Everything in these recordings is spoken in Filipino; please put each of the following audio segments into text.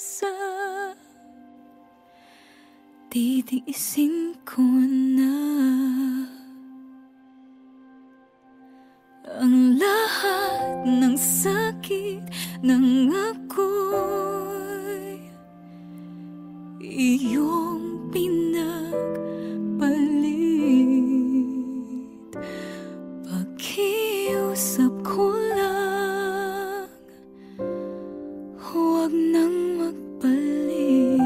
umaasa. Titiisin ko na ang lahat ng sakit ng ako'y iyong pinagpalit. Pakiusap ko lang, huwag nang magpalit.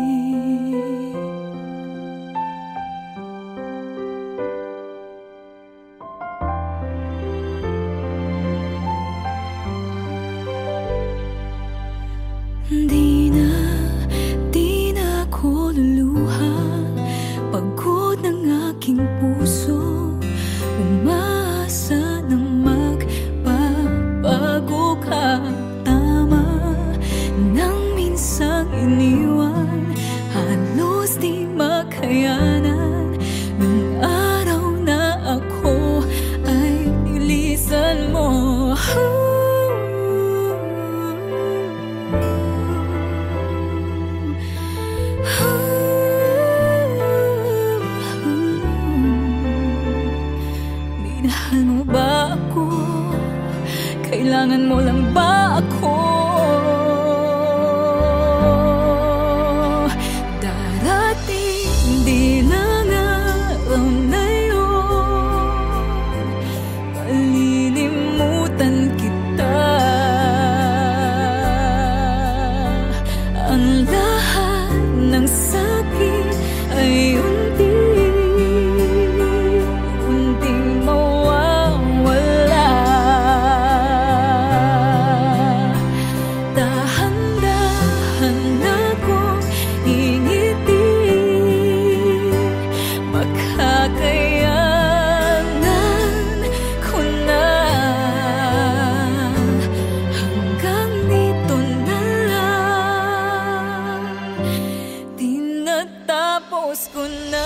Di na ako luluha. Pagod ng aking puso, umaasa ng magbabago ka. Tama nang minsang iniwan, halos di makayanan. Nung araw na ako ay nilisan mo. Minahal mo ba ako? Kailangan mo lang ba ako? Darating din ang araw na yun, malilimutan kita. Ang lahat ng sakit ay unting mawawala. Dahan-dahan akong ingiti, makakayanan ko na. Hanggang dito na lang, tinatapos ko na.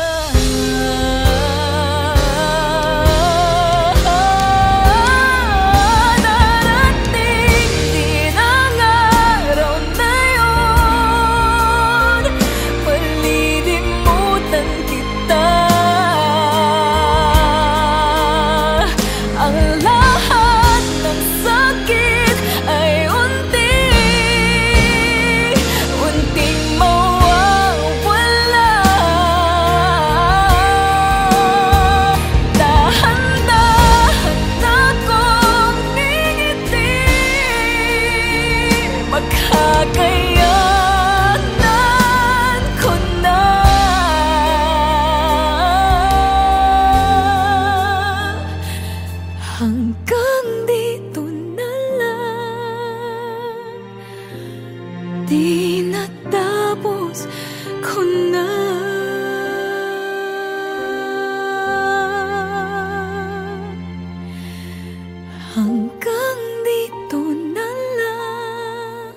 Darating din ang araw na yun, malilimutan kita. Ang lahat ng sakit ay unting mawawala. Dahan-dahan akong ngingiti, makakayanan ko na. Hanggang dito na lang, tinatapos ko na. Hanggang dito na lang,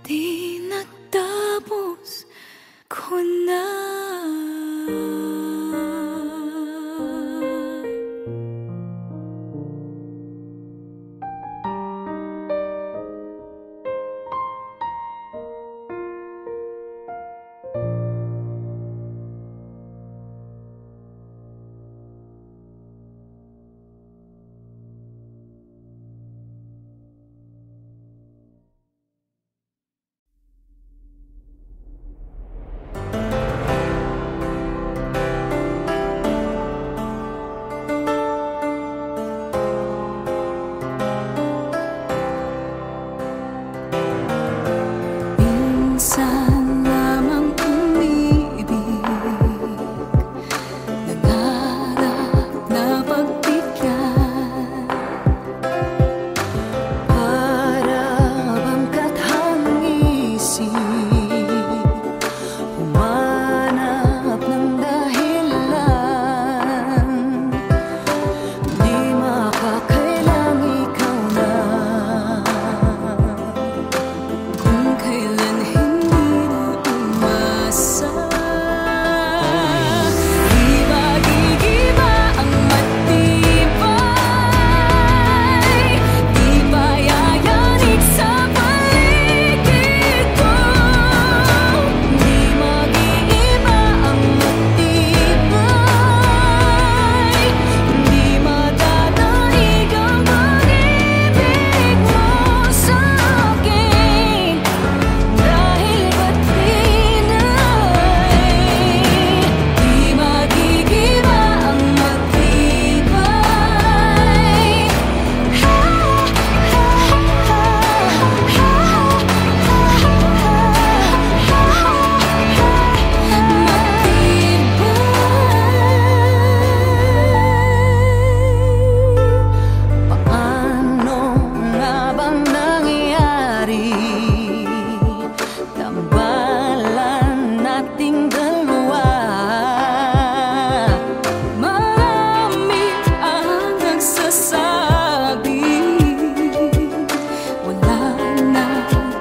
tinatapos ko na.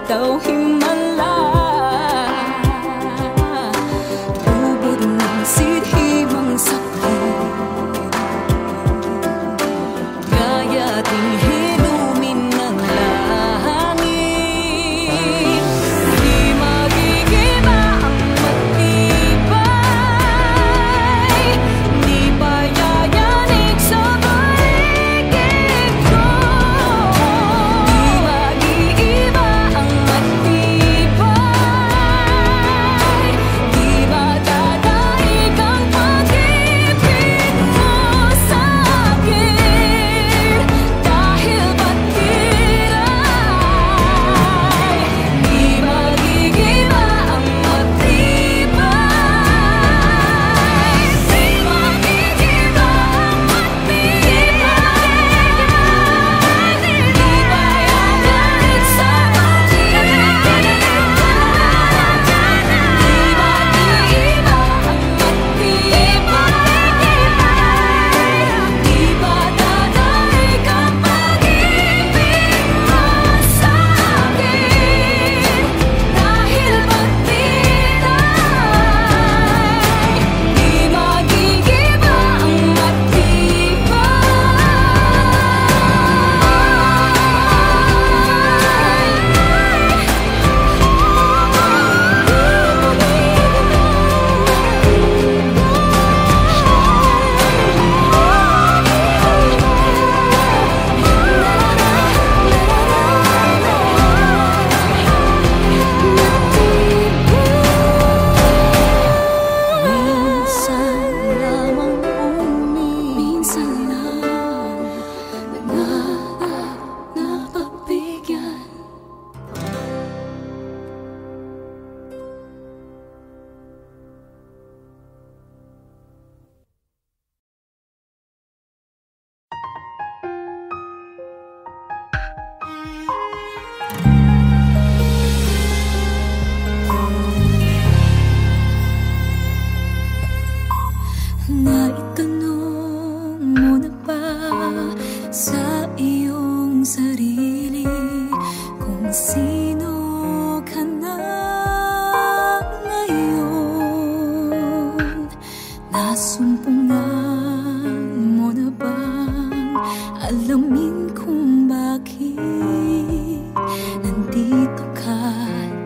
daw himala. Ubod ng sidhimang sakit, gaya ting hinumin ng langit. Di magigiba ang matibay, di pa yayanig sa paligid ko. Di mag-iiba ang matibay, di madadaig ang pag-ibig mo sa akin. Dahil ba't tiray, di magigiba ang matibay, di magigiba ang matibay, di pa yayanig sa paligid ko. Di mag-iiba ang matibay, di madadaig ang pag-ibig mo sa akin. Dahil ba't tiray, di magigiba ang minsan lamang minsan lang napagbigyan. Naitanong mo na ba sa iyong sarili kung sino ka na ngayon? Nasumpungan mo na bang alamin kung bakit nandito ka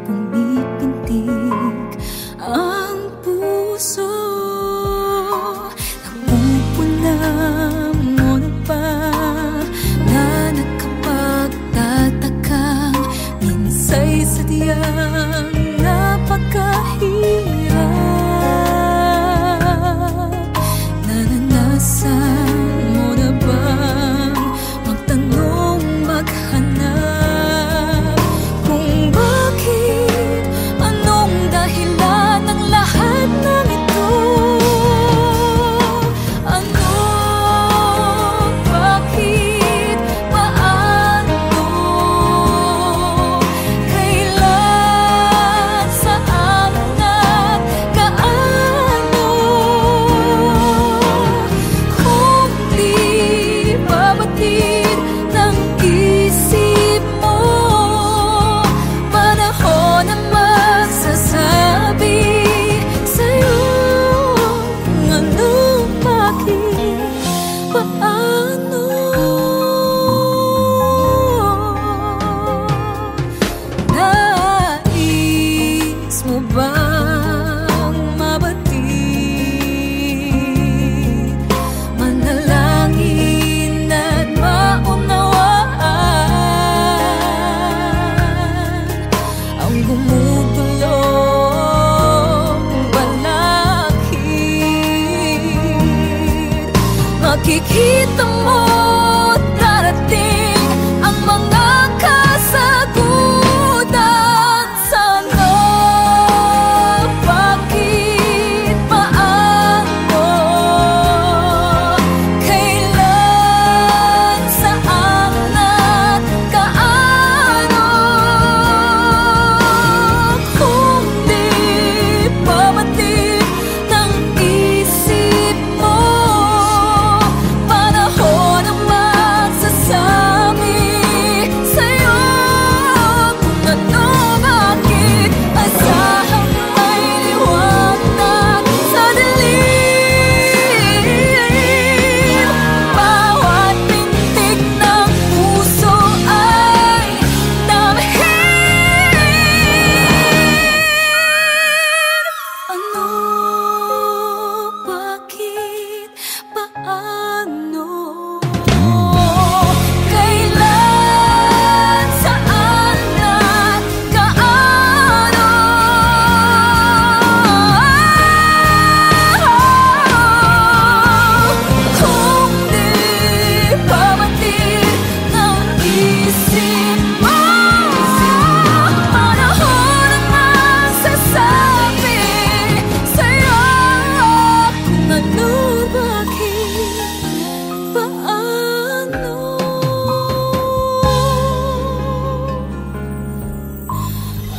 pumipintig ang puso? Napupunan mo na ba na nakapagtatakang minsa'y sadyang napakahirap? Naranasan mo na bang magtanong, maghanap kung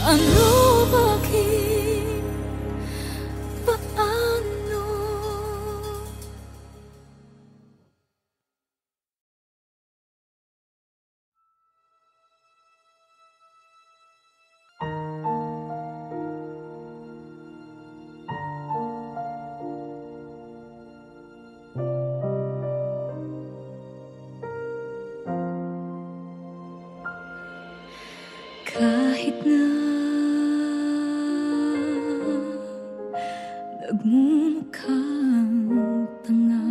Paano, bakit, paano? Kahit na nagmumukhang tanga,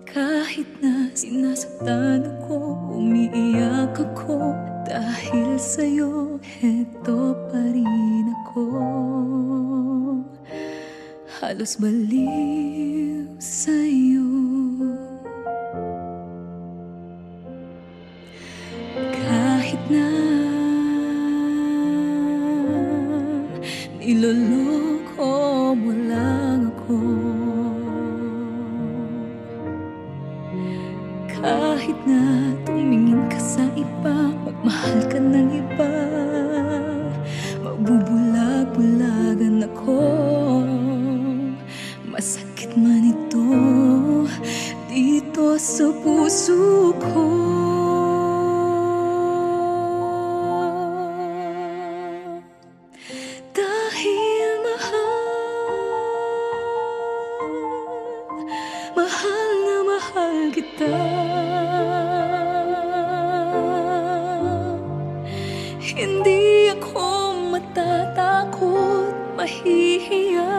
kahit na sinasaktan ako, umiiyak ako, dahil sa'yo heto pa rin ako. Halos baliw sa'yo. Kahit na niloloko mo lang ako, kahit na tumingin ka sa iba, magmahal ka ng iba, magbubulag-bulagan ako. Masakit man ito dito sa puso ko. Dahil mahal na mahal kita. Hindi ako matatakot, mahihiya,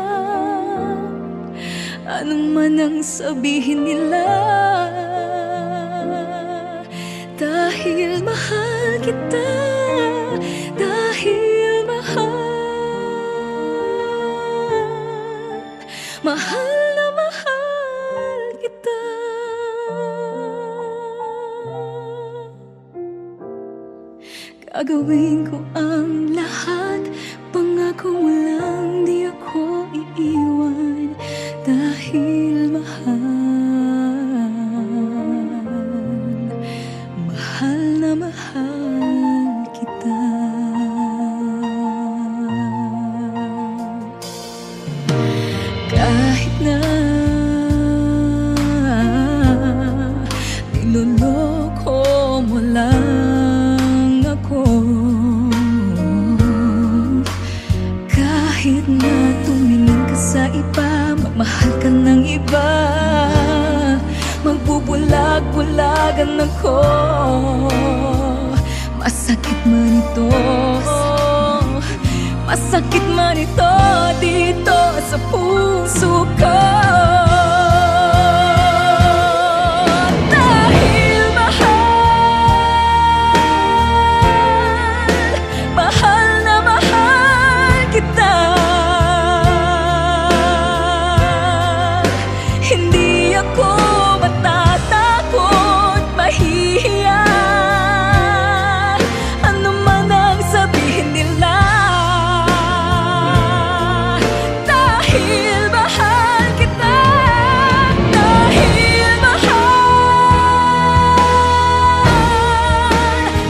anong man ang sabihin nila. Dahil mahal kita, dahil mahal na mahal kita. Gagawin ko ang lahat, pangako mo lang di ako iiwan. Dahil mahal na mahal kita. Kahit na niloloko mo lang ako, kahit na tumingin ka sa iba, magmahal ka ng iba, magbubulag-bulagan ako. Masakit man ito, masakit man ito dito sa puso ko. Dahil mahal na mahal kita. Hindi ako matatakot, mahihiya, ano man ang sabihin nila. Dahil mahal kita, dahil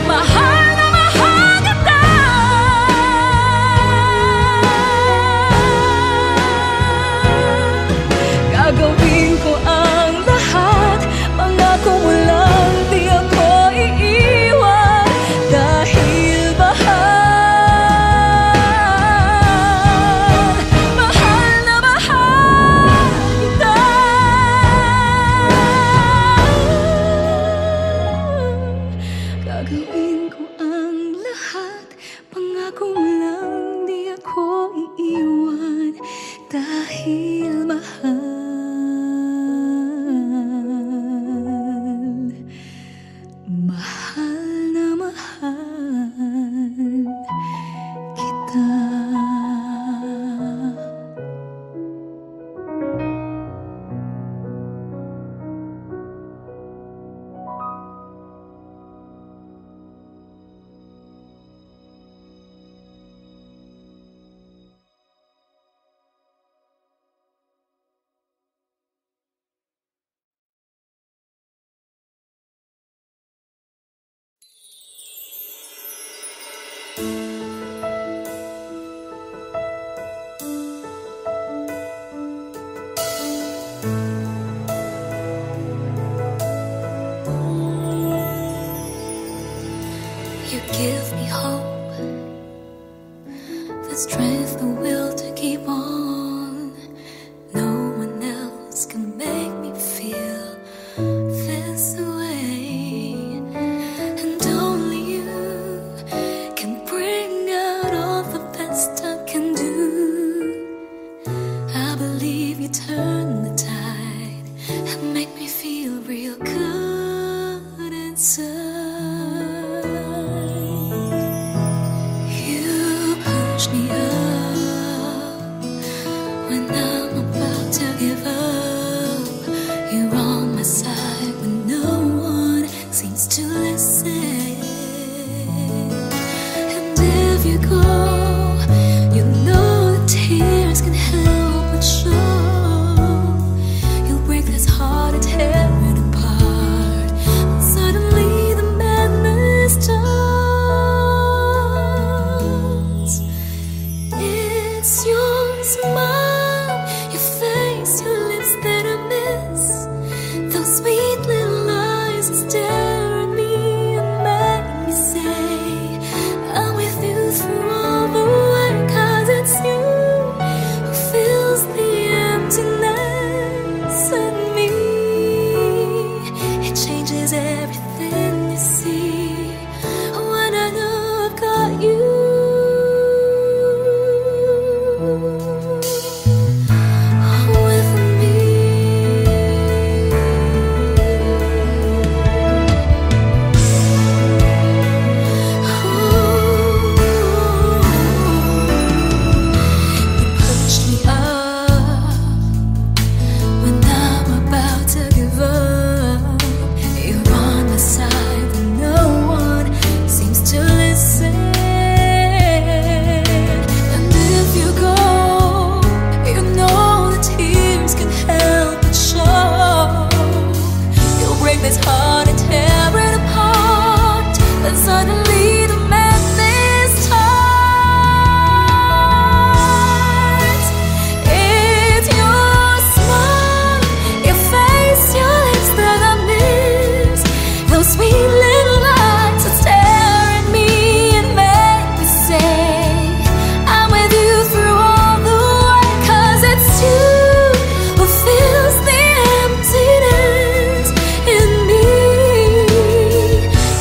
mahal na mahal kita. Gagawin ko ang lahat, pangako mo lang di ako iiwan. Dahil mahal na mahal kita. Gagawin ko ang lahat, pangako mo lang di ako iiwan. Dahil mahal na mahal kita. You give me hope, the strength, the will to keep on. No one else can make me feel this way, and only you can bring out all the best I can do. I believe you turn the tide and make me feel real good inside. You push me up when I'm about to give up. You're on my side when no one seems to listen. And if you go, you know the tears can help but show. You'll break this heart and tear it apart. Suddenly the madness starts. It's your smile, your face, your lips that I miss. Those sweet little eyes that stare at me and make me say I'm with you through all the way. 'Cause it's you who fills the emptiness in me. It changes everything you see when I know I've got you. With me. You push me up when I'm about to give up. You're on my side when no one seems to listen. And if you go, you know the tears can help but show. You'll break this heart and tear it apart. And suddenly the madness starts. It's your smile, your face, your lips that I miss. Those sweet little eyes that stare at me and make me say I'm with you through all the way. 'Cause it's you who fills the emptiness in me.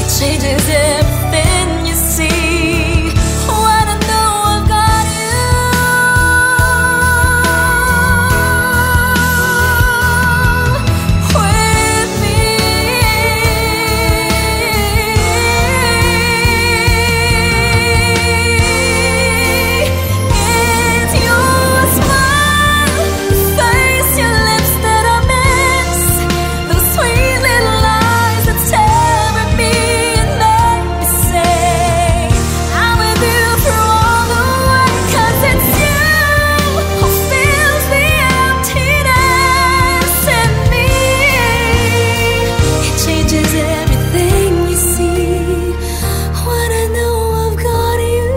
It changes everything you see when I know I've got you. With me. It's your smile, face, your lips that I miss. Those sweet little eyes that stare at me and make me say I'm with you through all the way. 'Cause it's you who fills the emptiness in me. It changes everything you see when I know I've got you.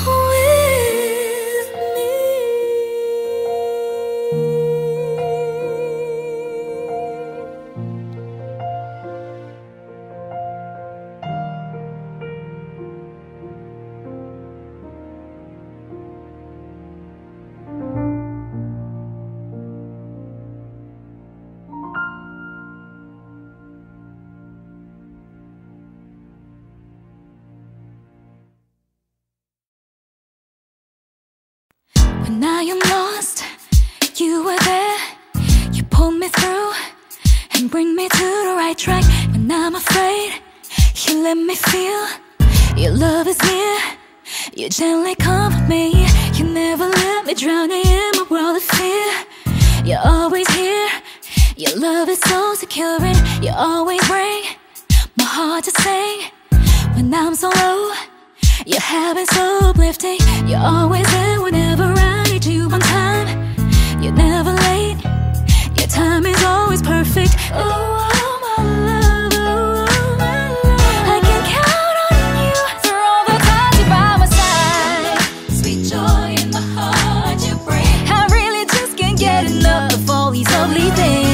With me. When I am lost, you were there. You pull me through and bring me to the right track. When I'm afraid, you let me feel your love is near. You gently comfort me. You never let me drown in my world of fear. You're always here. Your love is so secure, and you always bring my heart to sing. When I'm so low, your habits so uplifting. You're always there whenever I need you on time. You're never late. Your time is always perfect. Oh, my love, oh, my love. I can count on you through all the times you're by my side. Sweet joy in my heart you bring. I really just can't get enough of all these lovely things.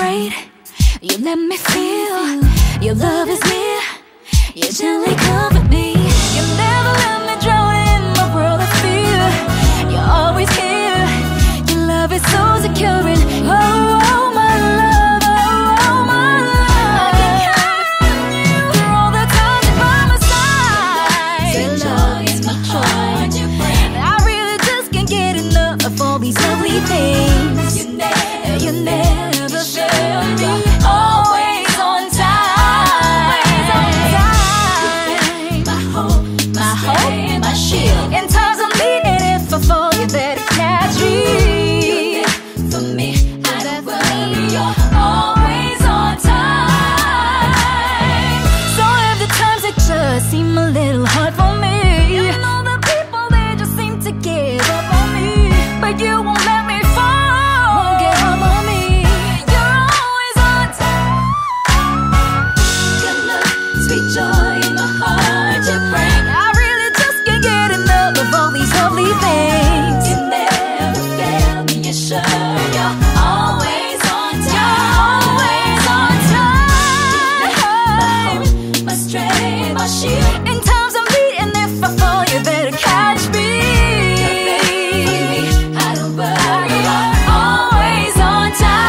afraid. You let me feel your love is near. You gently comfort me. You never let me drown in my world of fear. You're always here. Your love is so secure. And oh my love, oh my love, I can count on you for all the times you're by my side. Your love is my heart. I really just can't get enough of all these lovely things. You never fail me. Always on time. My hope, my shield. In times of need, and if I fall, you're there to catch me. For me, I don't worry. You're always on time. So if the times that just seem a little hard for me, you know the people, they just seem to give up on me, but you won't let me fall. Won't give up on me. You're always on time. Good love, sweet joy in my heart you bring. I really just can't get enough of all these lovely things. You never fail me, you're sure. You're always on time. You're always on time. My hope, my strength, my shield. In times of need, and if I fall, you better catch me. I don't worry, you're always on time.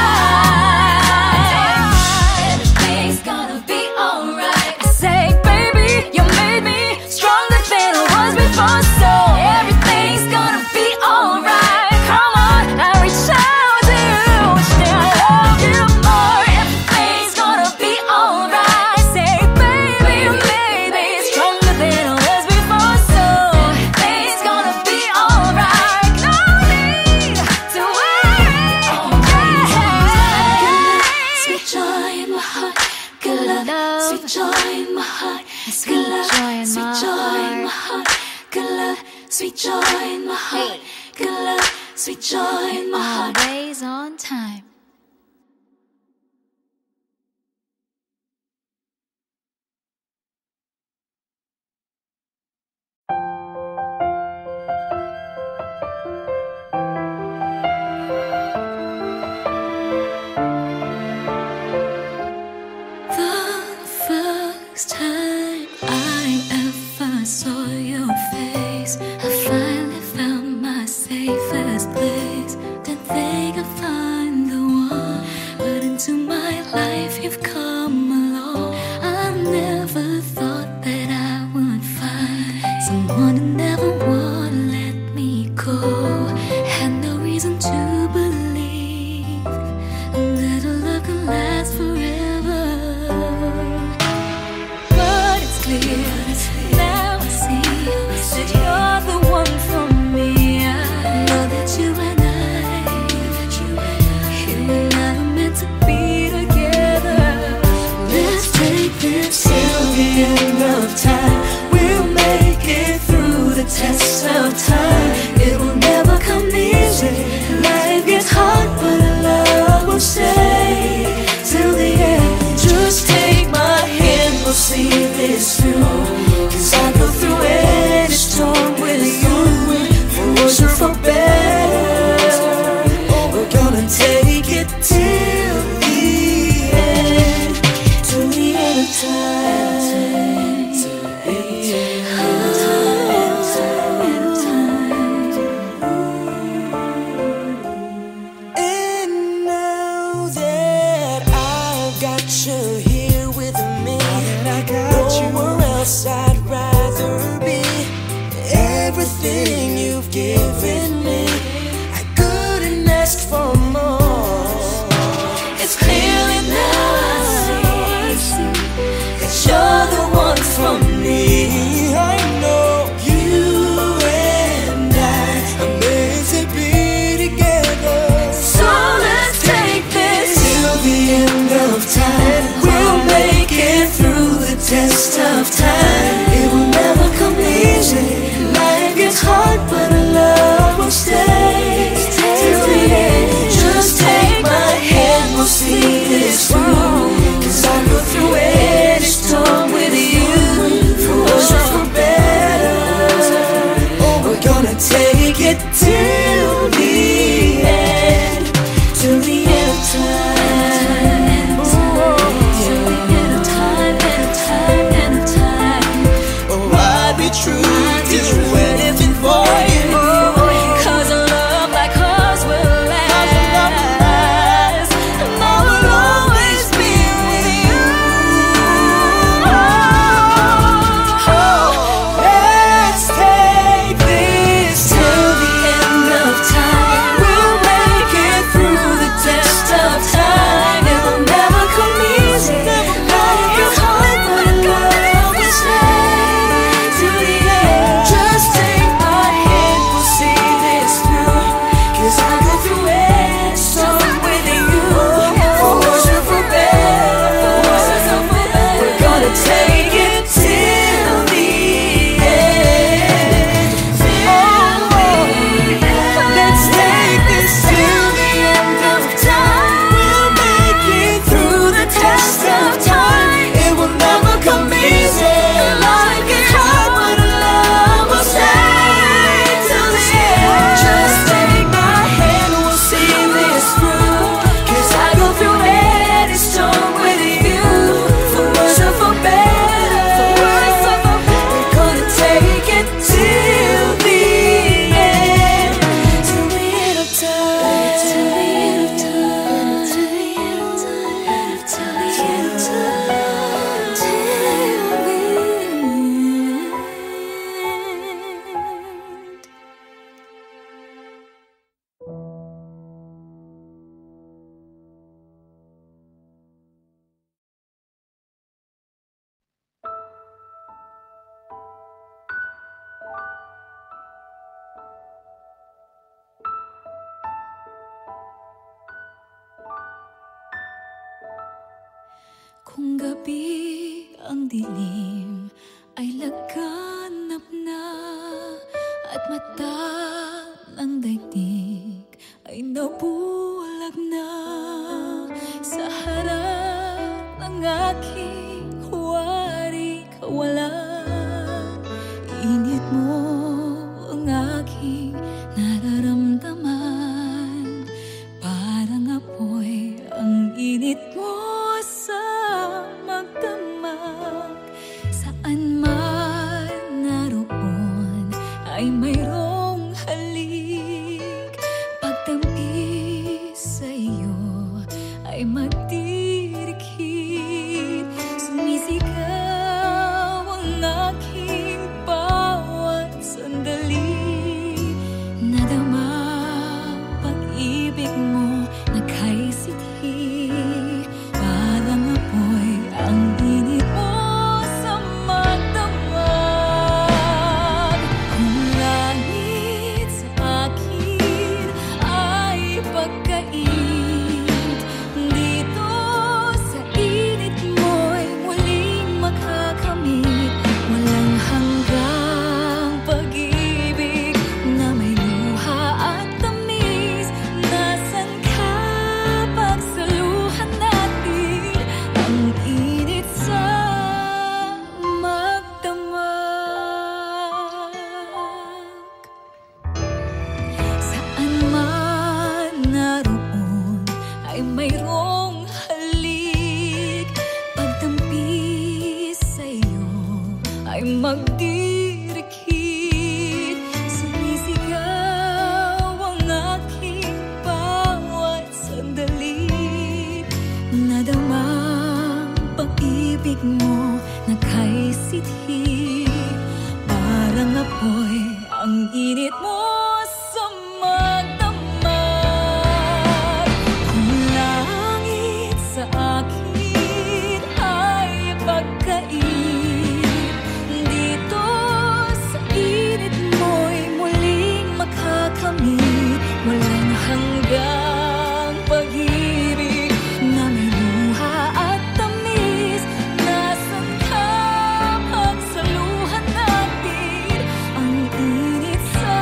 Everything's gonna be alright. I say, baby, you made me stronger than I was before, so everything's gonna be alright. Come on, I reach out to you, still I love you more. Everything's gonna be alright. Say, baby, you made me stronger than I was before, so everything's gonna be alright. No need to worry. Sweet joy in my heart, good love. Sweet joy in my heart, good love. Sweet joy in my heart, good love. Sweet joy in my heart, good love. Sweet joy in my heart. Always on time. The first time I ever saw your face, I finally found my safest place. Didn't think I'd find the one, but into my life you've come along. I never thought that I would find someone who never would let me go. Had no reason to believe that a love could last forever. But it's clear now I see that you're the one for me. I know that you and I are meant to be together. Let's take this till the end of time. We'll make it through the test of time. It will never come easy. Life gets hard, but our love will stay till the end. Just take my hand, we'll see this through. 'Cause I go through any storm with you. For worse or for better, we're gonna take it till the end. To the end of time. And now that I've got you here with me, nowhere else I'd rather be. Everything you've given me, I couldn't ask for more. It's clearly now I see that you're the one for me. I know you and I are meant to be together. So let's take this till the end of time. We'll Kung gabi ang dilim ay laganap na, at mata ng daigdig ay nabulag na, sa harap ng aking huwari kawalan, init mo ang aking nararamdaman. Parang apoy ang init mo sa magdamag. Saan man naroon ay mayroong halik. Pagtampi sa iyo ay magdirikit. Sumisigaw ang aking bawat sandali. Nadama pag-ibig mo na kay sithi. Parang apoy ang init mo sa magdamag. Kung langit sa akin ay pagkait, dito sa init mo'y muling makakamit. Walang hanggang pag-ibig na may luha at tamis. Nasaan ka pagsaluhan natin ang init sa magdamag? Saan man naroon ay mayroong halik. Pagtampi sa iyo ay magdirikit. Sumisigaw ang aking bawat sandali. Nadama pag-ibig mo na kay sithi. Parang apoy ang init mo sa magdamag. Kung langit sa akin ay pagkait, dito sa init mo'y muling makakamit. Walang hanggang pag-ibig na may luha at tamis. Nasaan ka pagsaluhan natin ang init sa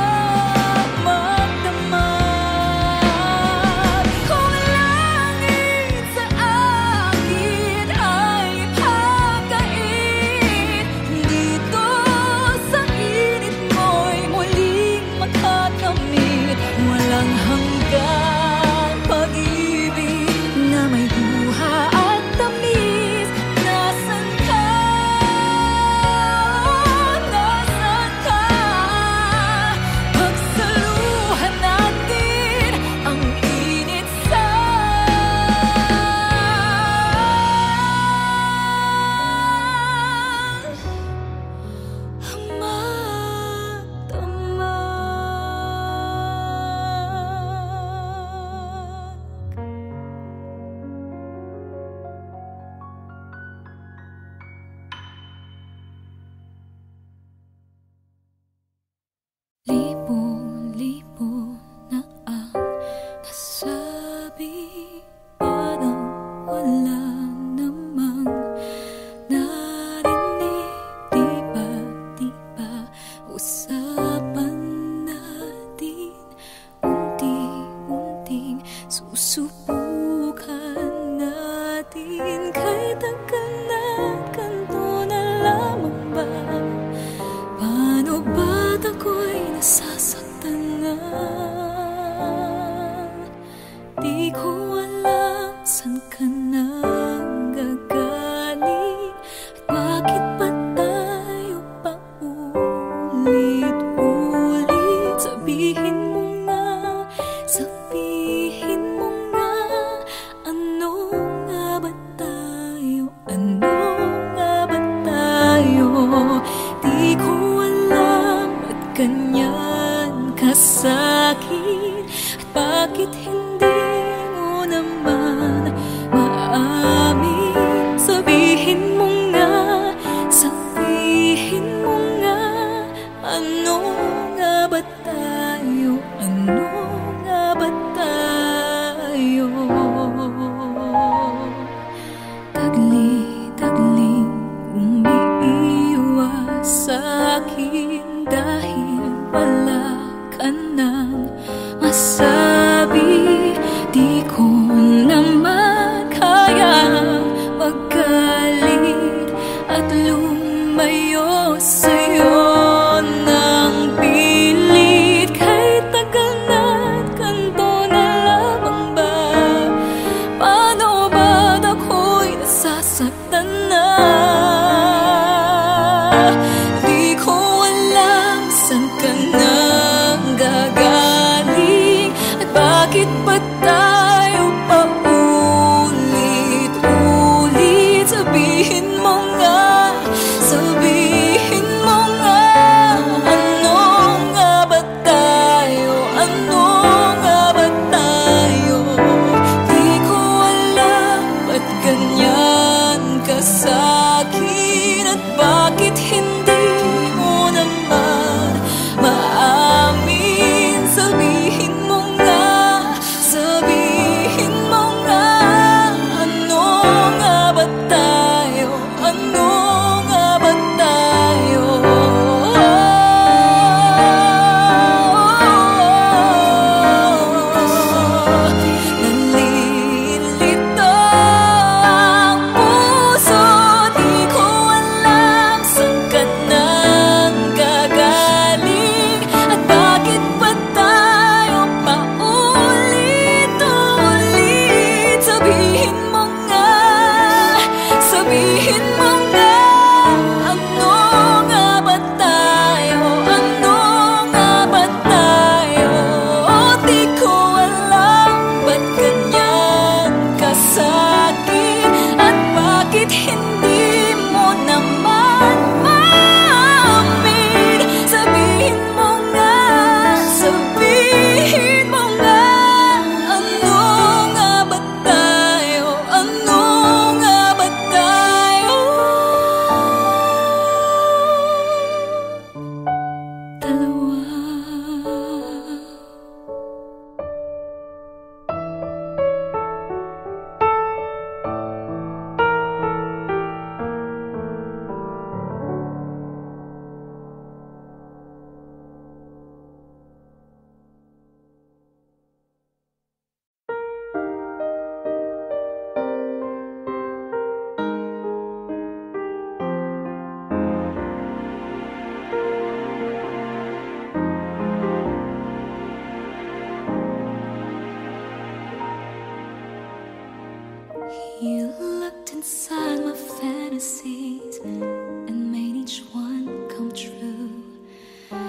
You looked inside my fantasies and made each one come true.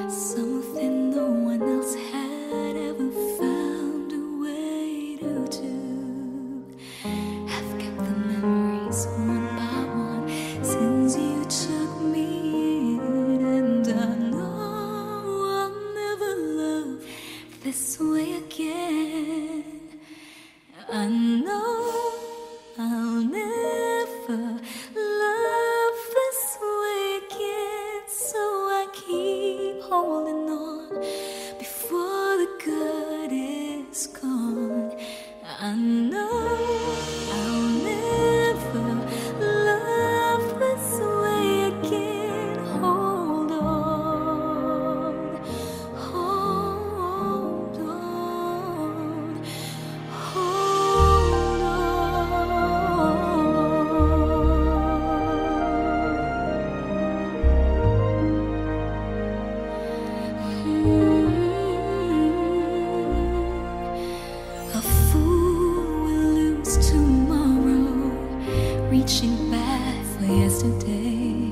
Something no one else had ever found a way to do. I've kept the memories one by one since you took me in, and I know I'll never love this way again. I know I'll never love this way again, so I keep holding on before the good is gone. I know I'll never love this way again. Hold on, hold on, hold A fool will lose tomorrow, reaching back for yesterday.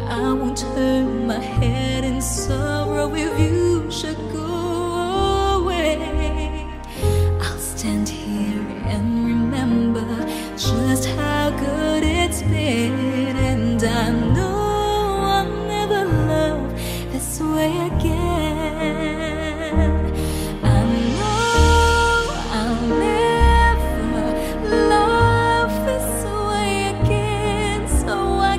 I won't turn my head in sorrow if you should go away. I'll stand here and remember just how good it's been, and I know I'll never love this way again. I know I'll never love this way again, so I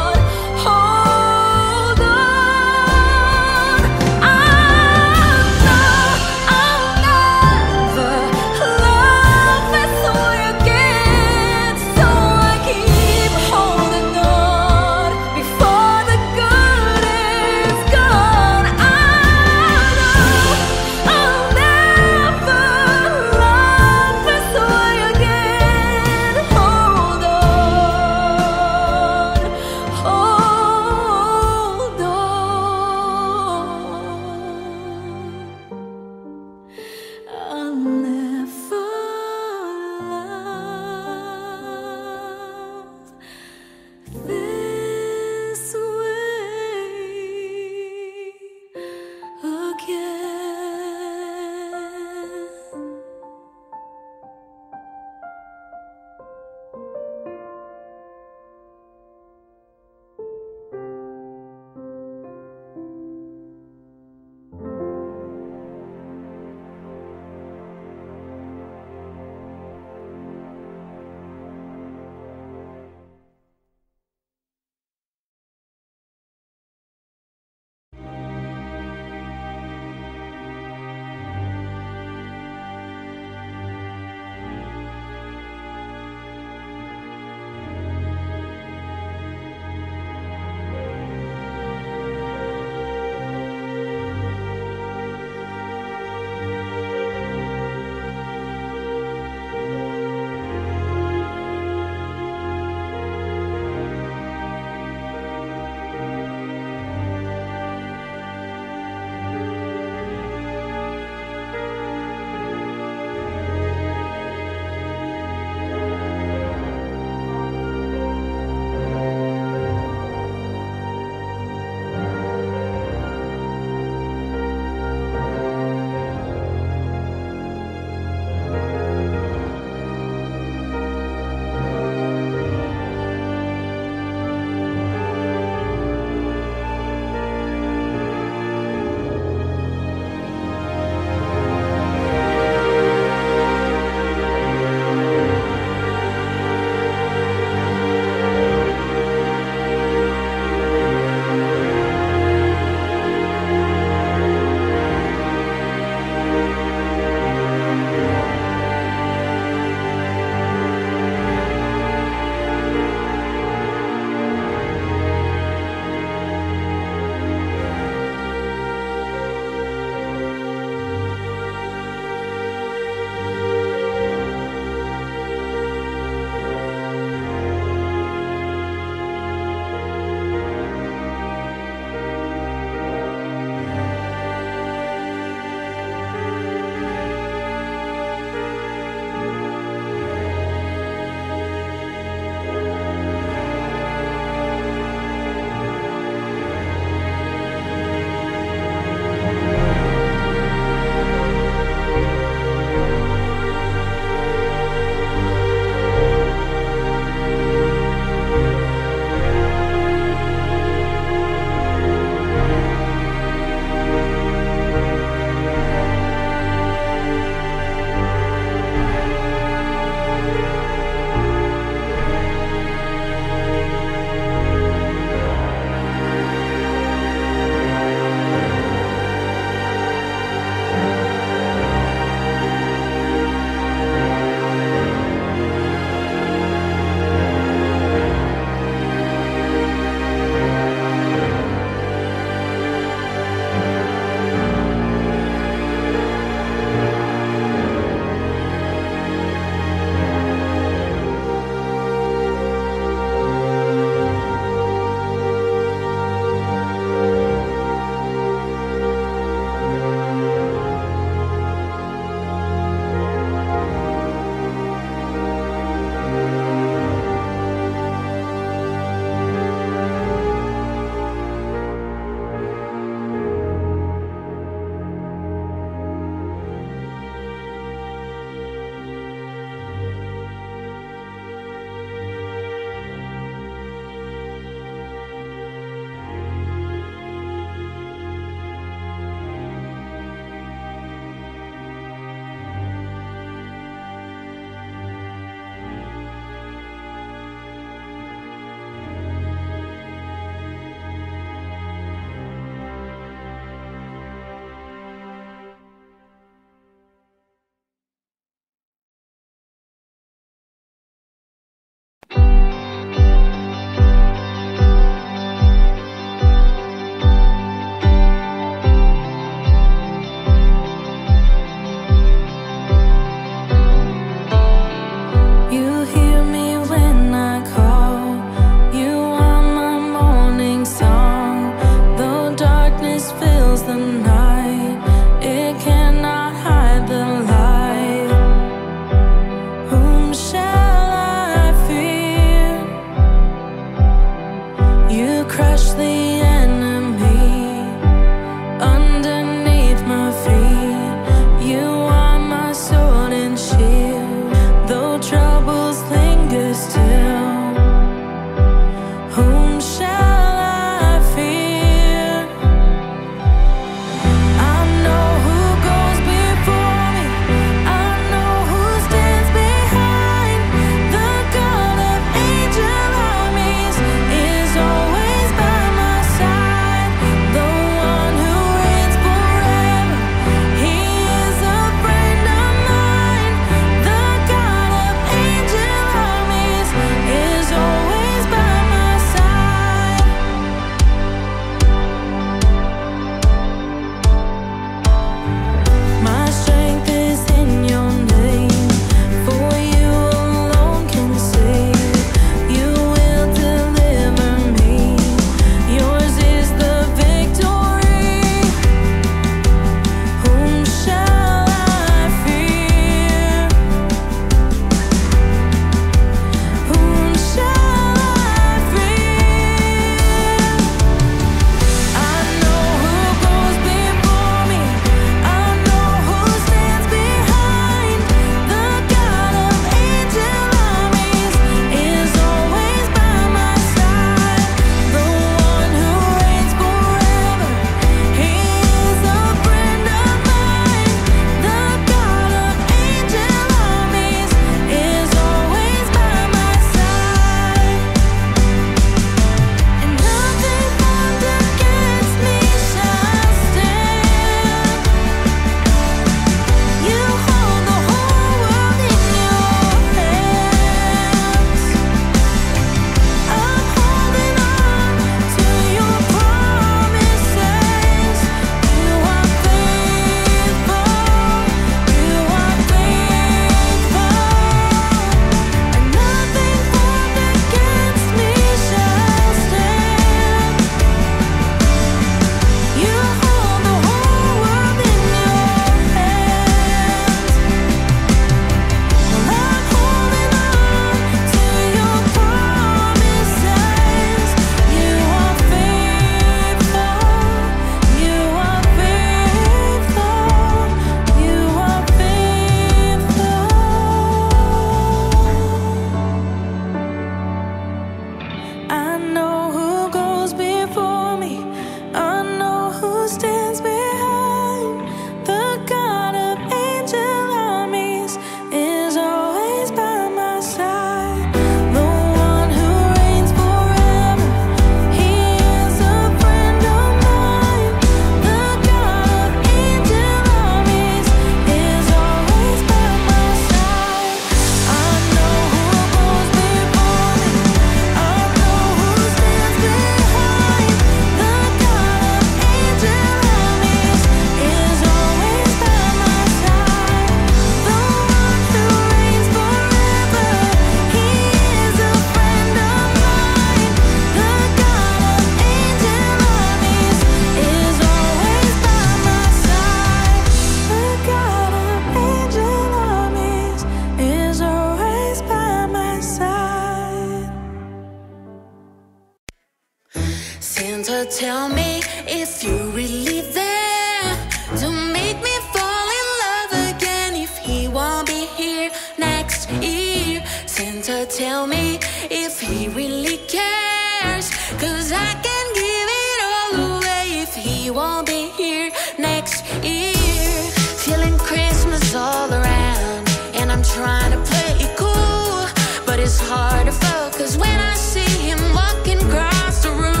Santa, tell me if you're really there to make me fall in love again if he won't be here next year. Santa, tell me if he really cares, 'cause I can give it all away if he won't be here next year. Feeling Christmas all around, and I'm trying to play it cool, but it's hard to focus when I see him walking across the room.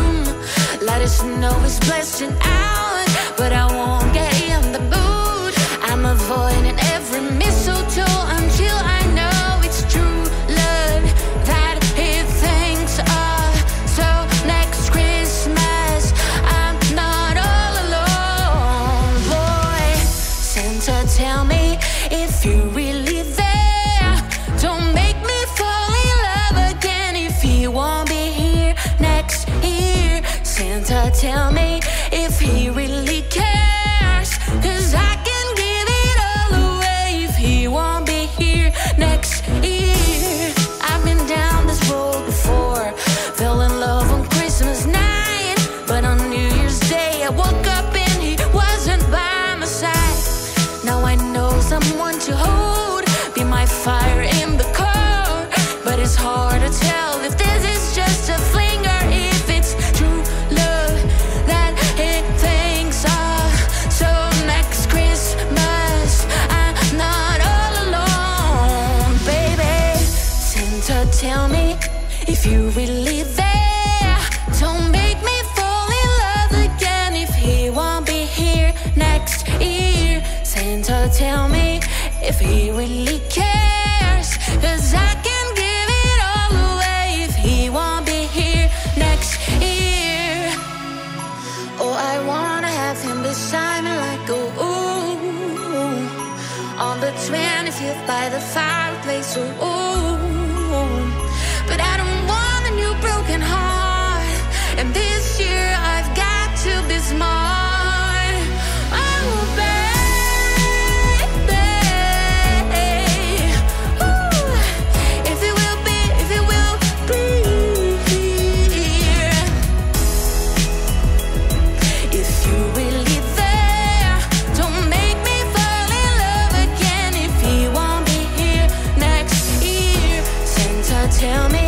Let us know he's blasting out, but I won't get in the mood. I'm avoiding every mistletoe until I know it's true love that he thinks of. So next Christmas I'm not all alone. Boy, Santa, tell me if you're really there. Don't make me fall in love again if he won't be here next year. Santa, tell me if he really cares, 'cause I can give it all away if he won't be here next year. I've been down this road before, fell in love on Christmas night, but on New Year's Day I woke up and he wasn't by my side. Now I know someone to hold, be my fire in the cold, but it's hard to tell if this is just a fling or if it's true love that he thinks of. So next Christmas I'm not all alone, baby. Santa, tell me if you're really there. Don't make me fall in love again if he won't be here next year. Santa, tell me if he really cares, 'cause I can give it all away if he won't be here next year. Oh, I wanna have him beside me like oh, ooh, on the 25th by the fireplace, oh, ooh. But I don't want a new broken heart, and this year I've got to be smart. Oh, baby, ooh, if it will be here. If you're really there, don't make me fall in love again if he won't be here next year. Santa, tell me